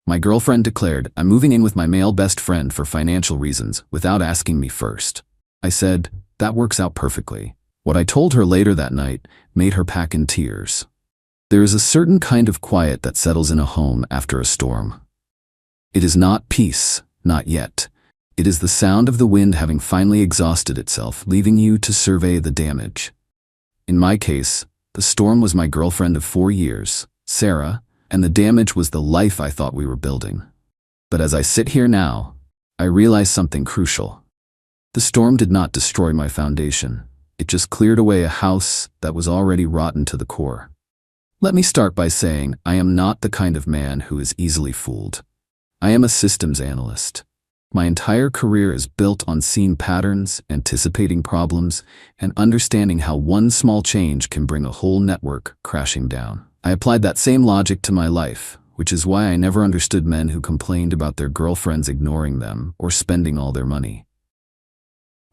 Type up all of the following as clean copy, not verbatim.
My girlfriend declared, "I'm moving in with my male best friend for financial reasons without asking me first." I said, "That works out perfectly." What I told her later that night made her pack in tears. There is a certain kind of quiet that settles in a home after a storm. It is not peace, not yet. It is the sound of the wind having finally exhausted itself, leaving you to survey the damage. In my case, the storm was my girlfriend of 4 years, Sarah, and the damage was the life I thought we were building. But as I sit here now, I realize something crucial. The storm did not destroy my foundation. It just cleared away a house that was already rotten to the core. Let me start by saying I am not the kind of man who is easily fooled. I am a systems analyst. My entire career is built on seeing patterns, anticipating problems, and understanding how one small change can bring a whole network crashing down. I applied that same logic to my life, which is why I never understood men who complained about their girlfriends ignoring them or spending all their money.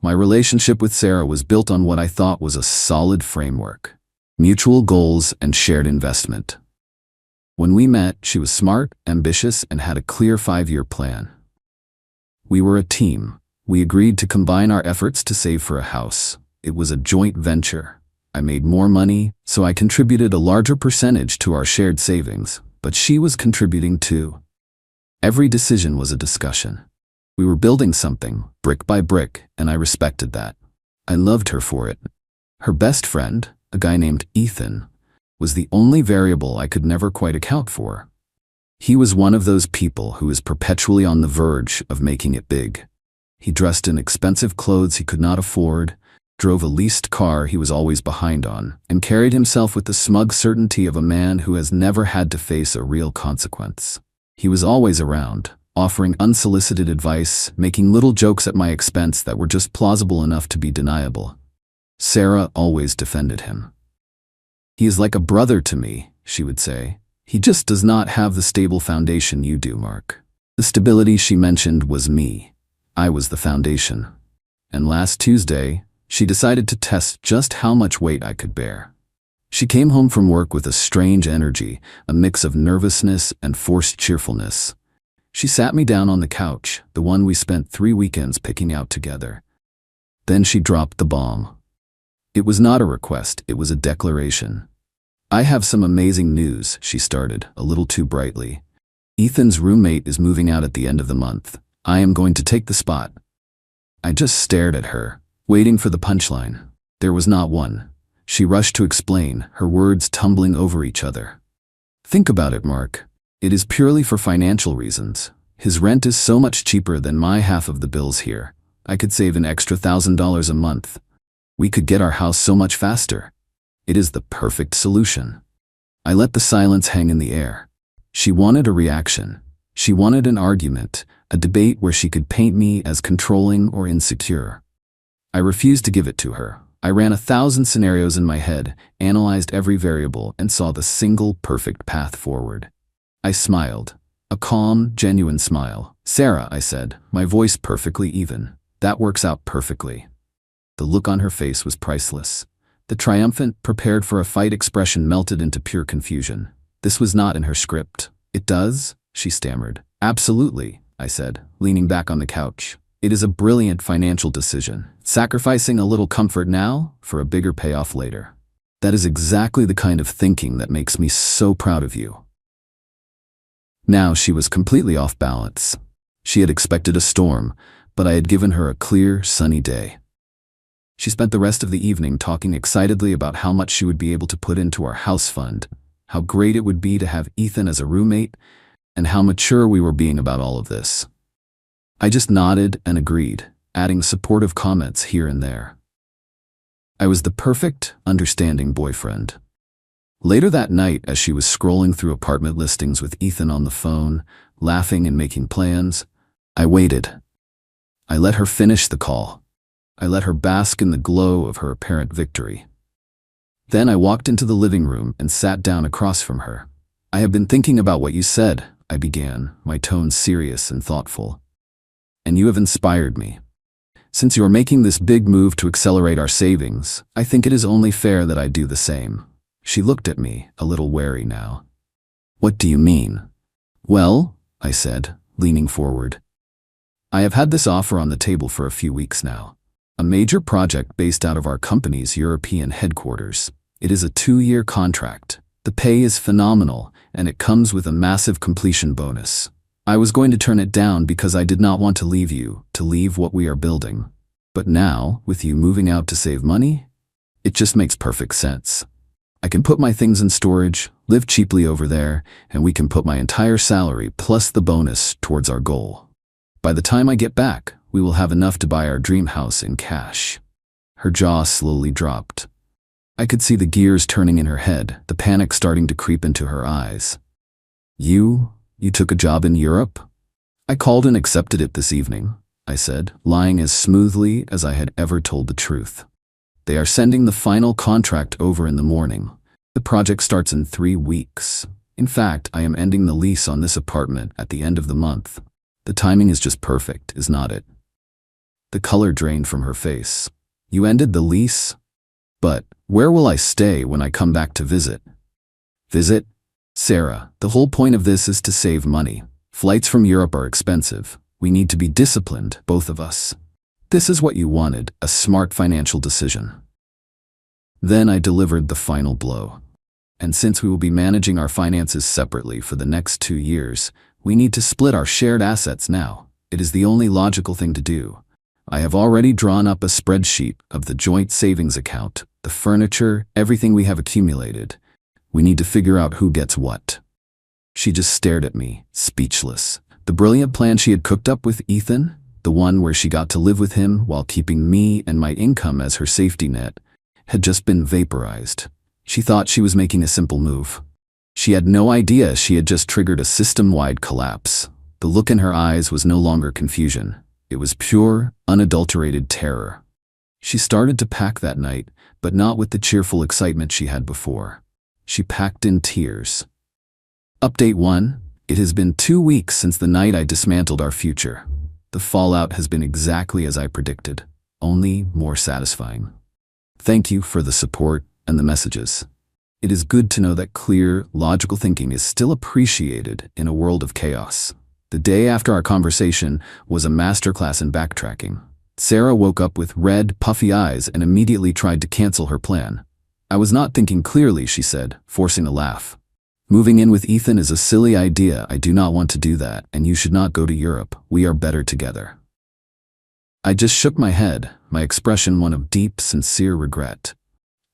My relationship with Sarah was built on what I thought was a solid framework: mutual goals and shared investment. When we met, she was smart, ambitious, and had a clear 5-year plan. We were a team. We agreed to combine our efforts to save for a house. It was a joint venture. I made more money, so I contributed a larger percentage to our shared savings, but she was contributing too. Every decision was a discussion. We were building something, brick by brick, and I respected that. I loved her for it. Her best friend, a guy named Ethan, was the only variable I could never quite account for. He was one of those people who is perpetually on the verge of making it big. He dressed in expensive clothes he could not afford, drove a leased car he was always behind on, and carried himself with the smug certainty of a man who has never had to face a real consequence. He was always around, offering unsolicited advice, making little jokes at my expense that were just plausible enough to be deniable. Sarah always defended him. "He is like a brother to me," she would say. "He just does not have the stable foundation you do, Mark." The stability she mentioned was me. I was the foundation. And last Tuesday, she decided to test just how much weight I could bear. She came home from work with a strange energy, a mix of nervousness and forced cheerfulness. She sat me down on the couch, the one we spent 3 weekends picking out together. Then she dropped the bomb. It was not a request, it was a declaration. "I have some amazing news," she started, a little too brightly. "Ethan's roommate is moving out at the end of the month. I am going to take the spot." I just stared at her, waiting for the punchline. There was not one. She rushed to explain, her words tumbling over each other. "Think about it, Mark. It is purely for financial reasons. His rent is so much cheaper than my half of the bills here. I could save an extra $1,000 a month. We could get our house so much faster. It is the perfect solution." I let the silence hang in the air. She wanted a reaction. She wanted an argument, a debate where she could paint me as controlling or insecure. I refused to give it to her. I ran 1,000 scenarios in my head, analyzed every variable, and saw the single perfect path forward. I smiled, a calm, genuine smile. "Sarah," I said, my voice perfectly even, "that works out perfectly." The look on her face was priceless. The triumphant, prepared for a fight expression melted into pure confusion. This was not in her script. "It does?" she stammered. "Absolutely," I said, leaning back on the couch. "It is a brilliant financial decision, sacrificing a little comfort now for a bigger payoff later. That is exactly the kind of thinking that makes me so proud of you." Now she was completely off balance. She had expected a storm, but I had given her a clear, sunny day. She spent the rest of the evening talking excitedly about how much she would be able to put into our house fund, how great it would be to have Ethan as a roommate, and how mature we were being about all of this. I just nodded and agreed, adding supportive comments here and there. I was the perfect, understanding boyfriend. Later that night, as she was scrolling through apartment listings with Ethan on the phone, laughing and making plans, I waited. I let her finish the call. I let her bask in the glow of her apparent victory. Then I walked into the living room and sat down across from her. "I have been thinking about what you said," I began, my tone serious and thoughtful. "And you have inspired me. Since you are making this big move to accelerate our savings, I think it is only fair that I do the same." She looked at me, a little wary now. "What do you mean?" "Well, I said, leaning forward. I have had this offer on the table for a few weeks now. A major project based out of our company's European headquarters. It is a 2-year contract. The pay is phenomenal, and it comes with a massive completion bonus. I was going to turn it down because I did not want to leave what we are building. But now, with you moving out to save money, it just makes perfect sense. I can put my things in storage, live cheaply over there, and we can put my entire salary plus the bonus towards our goal. By the time I get back, we will have enough to buy our dream house in cash. Her jaw slowly dropped. I could see the gears turning in her head, the panic starting to creep into her eyes. You took a job in Europe? I called and accepted it this evening, I said, lying as smoothly as I had ever told the truth. They are sending the final contract over in the morning. The project starts in 3 weeks. In fact, I am ending the lease on this apartment at the end of the month. The timing is just perfect, is not it? The color drained from her face. You ended the lease? But where will I stay when I come back to visit? Visit? Sarah, the whole point of this is to save money. Flights from Europe are expensive. We need to be disciplined, both of us. This is what you wanted, a smart financial decision. Then I delivered the final blow. And since we will be managing our finances separately for the next 2 years, we need to split our shared assets now. It is the only logical thing to do. I have already drawn up a spreadsheet of the joint savings account, the furniture, everything we have accumulated. We need to figure out who gets what. She just stared at me, speechless. The brilliant plan she had cooked up with Ethan, the one where she got to live with him while keeping me and my income as her safety net, had just been vaporized. She thought she was making a simple move. She had no idea she had just triggered a system-wide collapse. The look in her eyes was no longer confusion. It was pure, unadulterated terror. She started to pack that night, but not with the cheerful excitement she had before. She packed in tears. Update 1. It has been 2 weeks since the night I dismantled our future. The fallout has been exactly as I predicted, only more satisfying. Thank you for the support and the messages. It is good to know that clear, logical thinking is still appreciated in a world of chaos. The day after our conversation was a masterclass in backtracking. Sarah woke up with red, puffy eyes and immediately tried to cancel her plan. I was not thinking clearly, she said, forcing a laugh. Moving in with Ethan is a silly idea. I do not want to do that, and you should not go to Europe. We are better together. I just shook my head, my expression one of deep, sincere regret.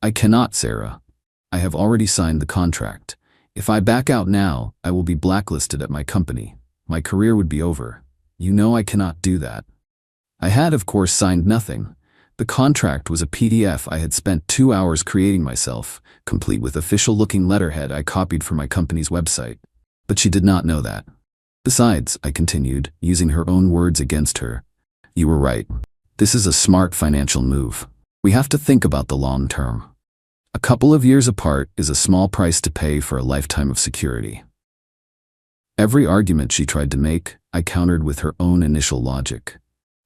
I cannot, Sarah. I have already signed the contract. If I back out now, I will be blacklisted at my company. My career would be over. You know I cannot do that. I had, of course, signed nothing. The contract was a PDF I had spent 2 hours creating myself, complete with official-looking letterhead I copied from my company's website. But she did not know that. Besides, I continued, using her own words against her, you were right. This is a smart financial move. We have to think about the long term. A couple of years apart is a small price to pay for a lifetime of security. Every argument she tried to make, I countered with her own initial logic.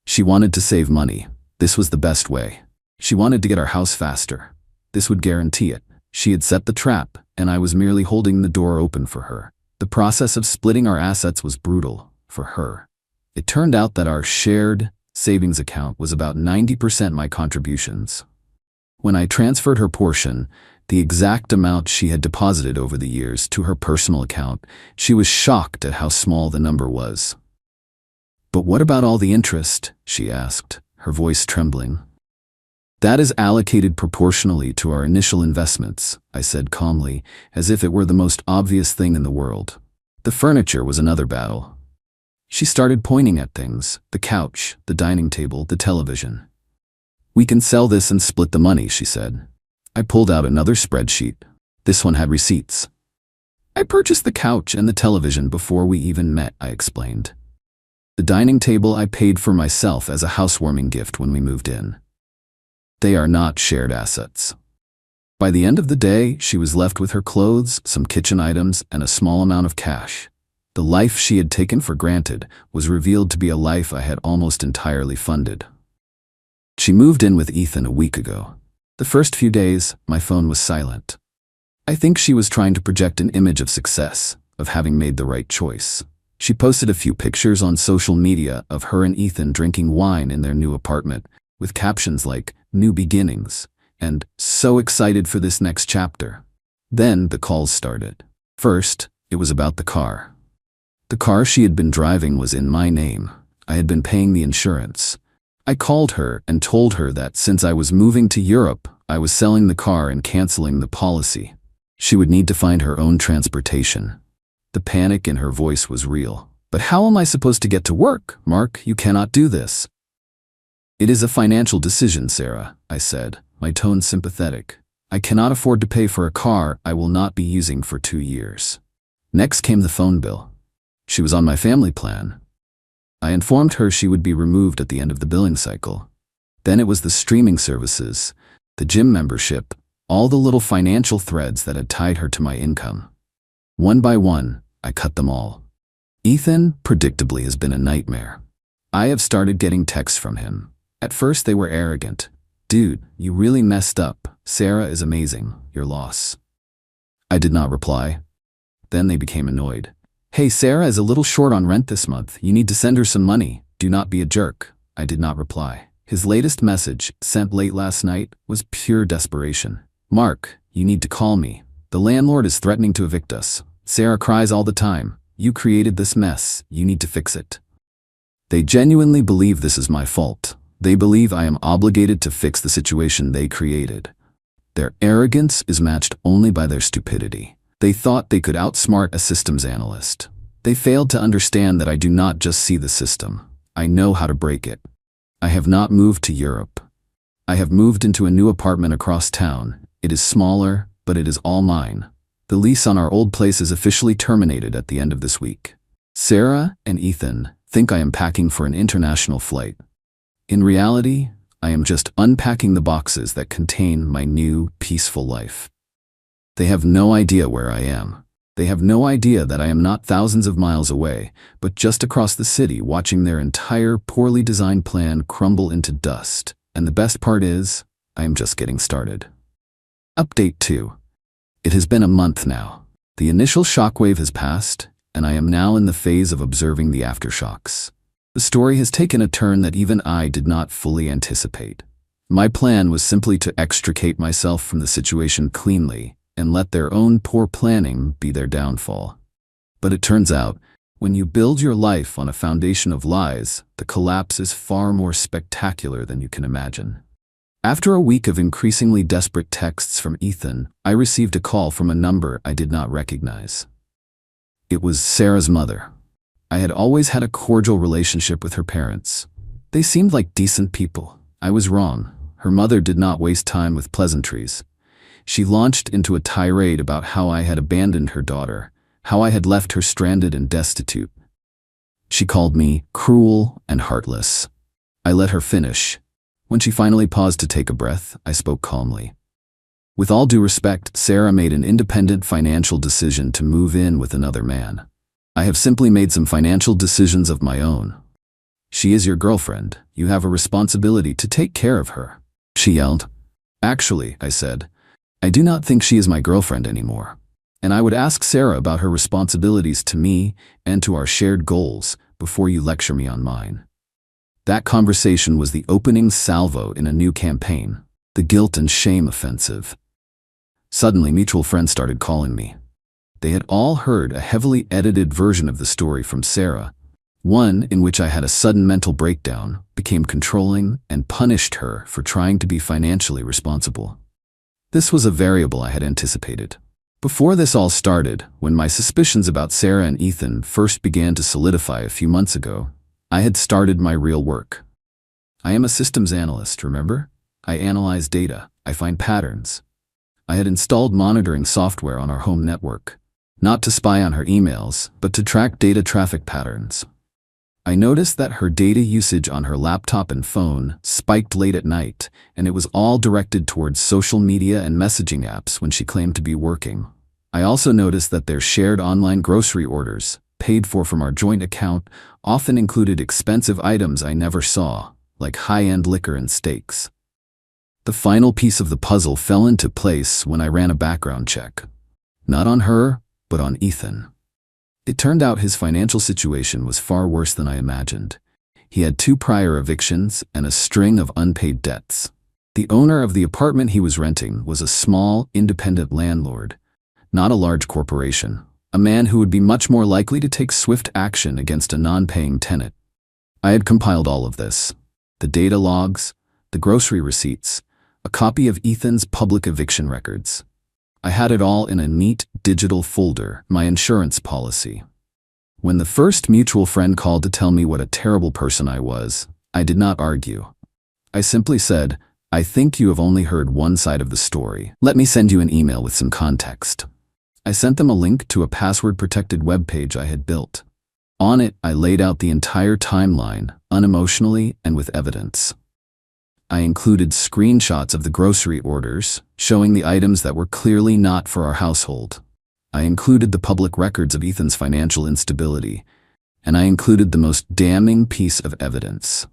She wanted to save money. This was the best way. She wanted to get our house faster. This would guarantee it. She had set the trap, and I was merely holding the door open for her. The process of splitting our assets was brutal for her. It turned out that our shared savings account was about 90% my contributions. When I transferred her portion, the exact amount she had deposited over the years, to her personal account, she was shocked at how small the number was. But what about all the interest? She asked, her voice trembling. That is allocated proportionally to our initial investments, I said calmly, as if it were the most obvious thing in the world. The furniture was another battle. She started pointing at things, the couch, the dining table, the television. We can sell this and split the money, she said. I pulled out another spreadsheet. This one had receipts. I purchased the couch and the television before we even met, I explained. The dining table I paid for myself as a housewarming gift when we moved in. They are not shared assets. By the end of the day, she was left with her clothes, some kitchen items, and a small amount of cash. The life she had taken for granted was revealed to be a life I had almost entirely funded. She moved in with Ethan a week ago. The first few days, my phone was silent. I think she was trying to project an image of success, of having made the right choice. She posted a few pictures on social media of her and Ethan drinking wine in their new apartment, with captions like, "New beginnings," and "So excited for this next chapter." Then the calls started. First, it was about the car. The car she had been driving was in my name. I had been paying the insurance. I called her and told her that since I was moving to Europe, I was selling the car and canceling the policy. She would need to find her own transportation. The panic in her voice was real. "But how am I supposed to get to work, Mark? You cannot do this." "It is a financial decision, Sarah," I said, my tone sympathetic. "I cannot afford to pay for a car I will not be using for 2 years. Next came the phone bill. She was on my family plan. I informed her she would be removed at the end of the billing cycle. Then it was the streaming services, the gym membership, all the little financial threads that had tied her to my income. One by one, I cut them all. Ethan, predictably, has been a nightmare. I have started getting texts from him. At first they were arrogant. "Dude, you really messed up. Sarah is amazing. Your loss." I did not reply. Then they became annoyed. "Hey, Sarah is a little short on rent this month. You need to send her some money. Do not be a jerk." I did not reply. His latest message, sent late last night, was pure desperation. "Mark, you need to call me. The landlord is threatening to evict us. Sarah cries all the time. You created this mess. You need to fix it." They genuinely believe this is my fault. They believe I am obligated to fix the situation they created. Their arrogance is matched only by their stupidity. They thought they could outsmart a systems analyst. They failed to understand that I do not just see the system. I know how to break it. I have not moved to Europe. I have moved into a new apartment across town. It is smaller, but it is all mine. The lease on our old place is officially terminated at the end of this week. Sarah and Ethan think I am packing for an international flight. In reality, I am just unpacking the boxes that contain my new, peaceful life. They have no idea where I am. They have no idea that I am not thousands of miles away, but just across the city watching their entire poorly designed plan crumble into dust. And the best part is, I am just getting started. Update 2. It has been a month now. The initial shockwave has passed, and I am now in the phase of observing the aftershocks. The story has taken a turn that even I did not fully anticipate. My plan was simply to extricate myself from the situation cleanly, and let their own poor planning be their downfall. But it turns out, when you build your life on a foundation of lies, the collapse is far more spectacular than you can imagine. After a week of increasingly desperate texts from Ethan, I received a call from a number I did not recognize. It was Sarah's mother. I had always had a cordial relationship with her parents. They seemed like decent people. I was wrong. Her mother did not waste time with pleasantries. She launched into a tirade about how I had abandoned her daughter, how I had left her stranded and destitute. She called me cruel and heartless. I let her finish. When she finally paused to take a breath, I spoke calmly. "With all due respect, Sarah made an independent financial decision to move in with another man. I have simply made some financial decisions of my own. She is your girlfriend. You have a responsibility to take care of her," she yelled. "Actually," I said, "I do not think she is my girlfriend anymore. And I would ask Sarah about her responsibilities to me and to our shared goals before you lecture me on mine." That conversation was the opening salvo in a new campaign, the guilt and shame offensive. Suddenly, mutual friends started calling me. They had all heard a heavily edited version of the story from Sarah, one in which I had a sudden mental breakdown, became controlling, and punished her for trying to be financially responsible. This was a variable I had anticipated. Before this all started, when my suspicions about Sarah and Ethan first began to solidify a few months ago, I had started my real work. I am a systems analyst, remember? I analyze data, I find patterns. I had installed monitoring software on our home network, not to spy on her emails, but to track data traffic patterns. I noticed that her data usage on her laptop and phone spiked late at night, and it was all directed towards social media and messaging apps when she claimed to be working. I also noticed that their shared online grocery orders, paid for from our joint account, often included expensive items I never saw, like high-end liquor and steaks. The final piece of the puzzle fell into place when I ran a background check. Not on her, but on Ethan. It turned out his financial situation was far worse than I imagined. He had 2 prior evictions and a string of unpaid debts. The owner of the apartment he was renting was a small, independent landlord, not a large corporation, a man who would be much more likely to take swift action against a non-paying tenant. I had compiled all of this: the data logs, the grocery receipts, a copy of Ethan's public eviction records. I had it all in a neat digital folder, my insurance policy. When the first mutual friend called to tell me what a terrible person I was, I did not argue. I simply said, "I think you have only heard one side of the story. Let me send you an email with some context." I sent them a link to a password-protected web page I had built. On it, I laid out the entire timeline, unemotionally and with evidence. I included screenshots of the grocery orders, showing the items that were clearly not for our household. I included the public records of Ethan's financial instability, and I included the most damning piece of evidence: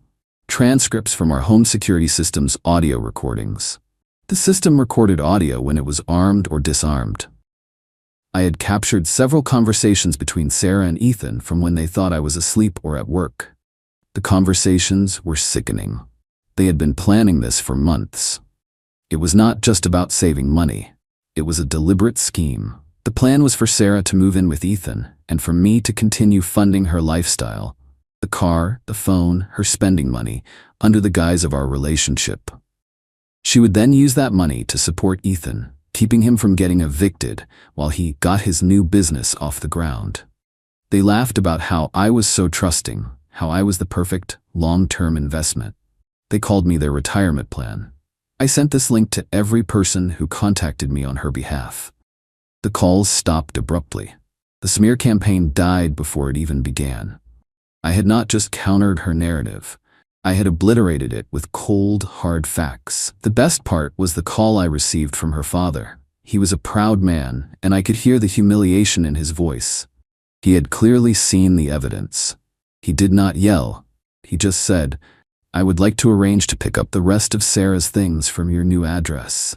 transcripts from our home security system's audio recordings. The system recorded audio when it was armed or disarmed. I had captured several conversations between Sarah and Ethan from when they thought I was asleep or at work. The conversations were sickening. They had been planning this for months. It was not just about saving money. It was a deliberate scheme. The plan was for Sarah to move in with Ethan, and for me to continue funding her lifestyle, the car, the phone, her spending money, under the guise of our relationship. She would then use that money to support Ethan, keeping him from getting evicted while he got his new business off the ground. They laughed about how I was so trusting, how I was the perfect, long-term investment. They called me their retirement plan. I sent this link to every person who contacted me on her behalf. The calls stopped abruptly. The smear campaign died before it even began. I had not just countered her narrative. I had obliterated it with cold, hard facts. The best part was the call I received from her father. He was a proud man, and I could hear the humiliation in his voice. He had clearly seen the evidence. He did not yell. He just said, "I would like to arrange to pick up the rest of Sarah's things from your new address."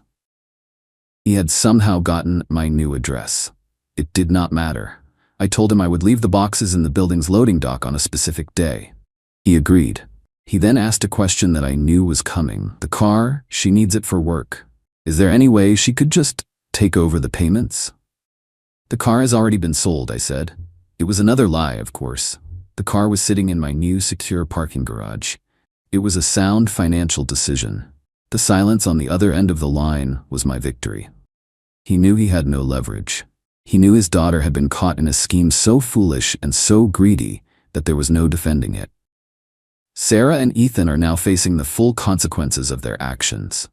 He had somehow gotten my new address. It did not matter. I told him I would leave the boxes in the building's loading dock on a specific day. He agreed. He then asked a question that I knew was coming. "The car, she needs it for work. Is there any way she could just take over the payments?" "The car has already been sold," I said. It was another lie, of course. The car was sitting in my new secure parking garage. It was a sound financial decision. The silence on the other end of the line was my victory. He knew he had no leverage. He knew his daughter had been caught in a scheme so foolish and so greedy that there was no defending it. Sarah and Ethan are now facing the full consequences of their actions.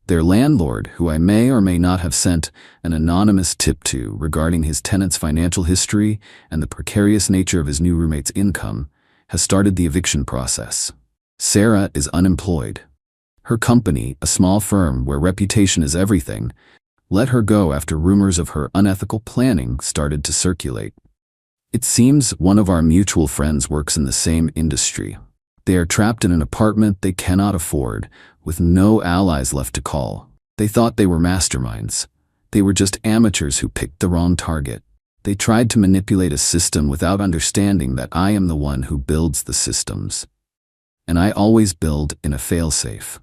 Their landlord, who I may or may not have sent an anonymous tip to regarding his tenant's financial history and the precarious nature of his new roommate's income, has started the eviction process. Sarah is unemployed. Her company, a small firm where reputation is everything, let her go after rumors of her unethical planning started to circulate. It seems one of our mutual friends works in the same industry. They are trapped in an apartment they cannot afford, with no allies left to call. They thought they were masterminds. They were just amateurs who picked the wrong target. They tried to manipulate a system without understanding that I am the one who builds the systems. And I always build in a failsafe.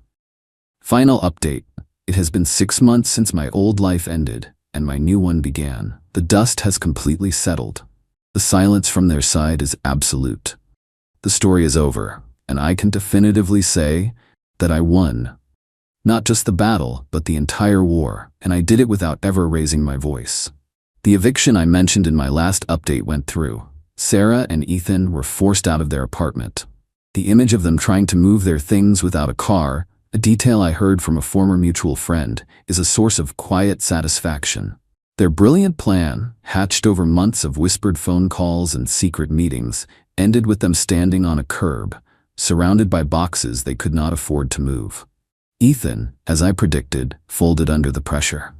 Final update. It has been 6 months since my old life ended, and my new one began. The dust has completely settled. The silence from their side is absolute. The story is over, and I can definitively say that I won. Not just the battle, but the entire war, and I did it without ever raising my voice. The eviction I mentioned in my last update went through. Sarah and Ethan were forced out of their apartment. The image of them trying to move their things without a car, a detail I heard from a former mutual friend, is a source of quiet satisfaction. Their brilliant plan, hatched over months of whispered phone calls and secret meetings, ended with them standing on a curb, surrounded by boxes they could not afford to move. Ethan, as I predicted, folded under the pressure.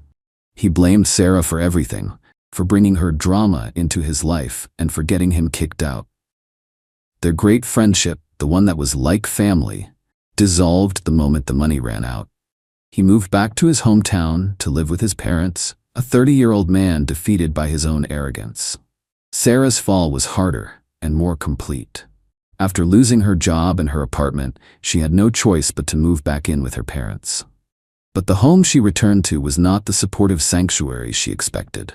He blamed Sarah for everything, for bringing her drama into his life and for getting him kicked out. Their great friendship, the one that was like family, dissolved the moment the money ran out. He moved back to his hometown to live with his parents, a 30-year-old man defeated by his own arrogance. Sarah's fall was harder and more complete. After losing her job and her apartment, she had no choice but to move back in with her parents. But the home she returned to was not the supportive sanctuary she expected.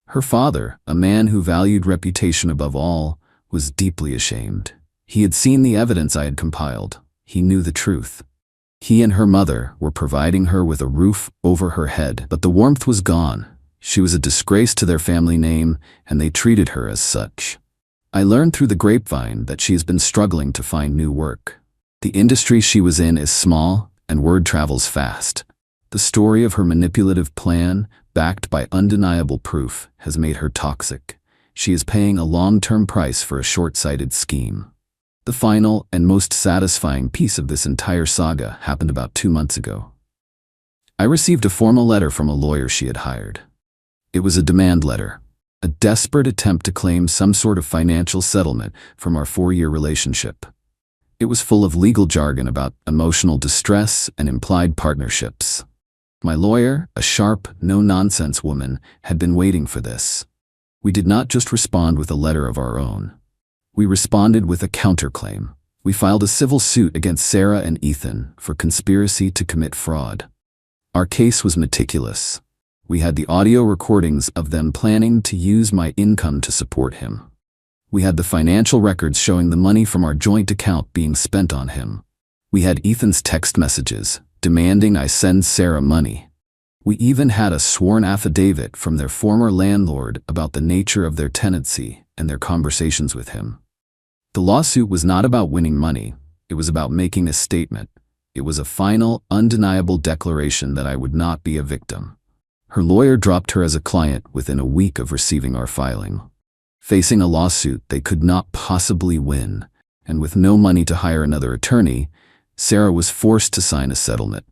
Her father, a man who valued reputation above all, was deeply ashamed. He had seen the evidence I had compiled. He knew the truth. He and her mother were providing her with a roof over her head, but the warmth was gone. She was a disgrace to their family name, and they treated her as such. I learned through the grapevine that she has been struggling to find new work. The industry she was in is small, and word travels fast. The story of her manipulative plan, backed by undeniable proof, has made her toxic. She is paying a long-term price for a short-sighted scheme. The final and most satisfying piece of this entire saga happened about 2 months ago. I received a formal letter from a lawyer she had hired. It was a demand letter, a desperate attempt to claim some sort of financial settlement from our 4-year relationship. It was full of legal jargon about emotional distress and implied partnerships. My lawyer, a sharp, no-nonsense woman, had been waiting for this. We did not just respond with a letter of our own. We responded with a counterclaim. We filed a civil suit against Sarah and Ethan for conspiracy to commit fraud. Our case was meticulous. We had the audio recordings of them planning to use my income to support him. We had the financial records showing the money from our joint account being spent on him. We had Ethan's text messages demanding I send Sarah money. We even had a sworn affidavit from their former landlord about the nature of their tenancy and their conversations with him. The lawsuit was not about winning money. It was about making a statement. It was a final, undeniable declaration that I would not be a victim. Her lawyer dropped her as a client within a week of receiving our filing. Facing a lawsuit they could not possibly win, and with no money to hire another attorney, Sarah was forced to sign a settlement.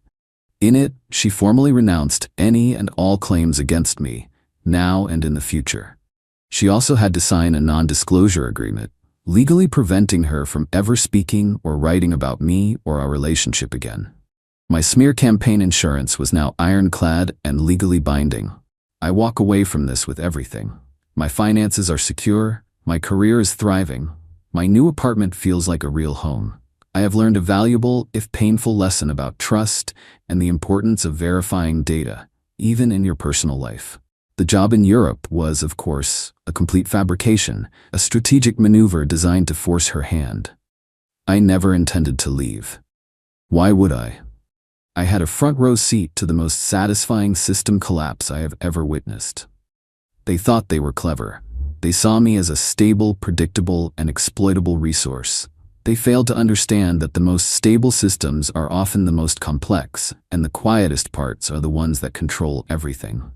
In it, she formally renounced any and all claims against me, now and in the future. She also had to sign a non-disclosure agreement, legally preventing her from ever speaking or writing about me or our relationship again. My smear campaign insurance was now ironclad and legally binding. I walk away from this with everything. My finances are secure, my career is thriving, my new apartment feels like a real home. I have learned a valuable, if painful, lesson about trust and the importance of verifying data, even in your personal life. The job in Europe was, of course, a complete fabrication, a strategic maneuver designed to force her hand. I never intended to leave. Why would I? I had a front-row seat to the most satisfying system collapse I have ever witnessed. They thought they were clever. They saw me as a stable, predictable, and exploitable resource. They failed to understand that the most stable systems are often the most complex, and the quietest parts are the ones that control everything.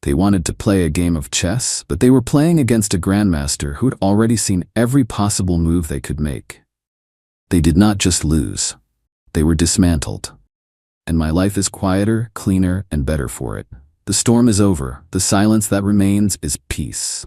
They wanted to play a game of chess, but they were playing against a grandmaster who had already seen every possible move they could make. They did not just lose. They were dismantled. And my life is quieter, cleaner, and better for it. The storm is over. The silence that remains is peace.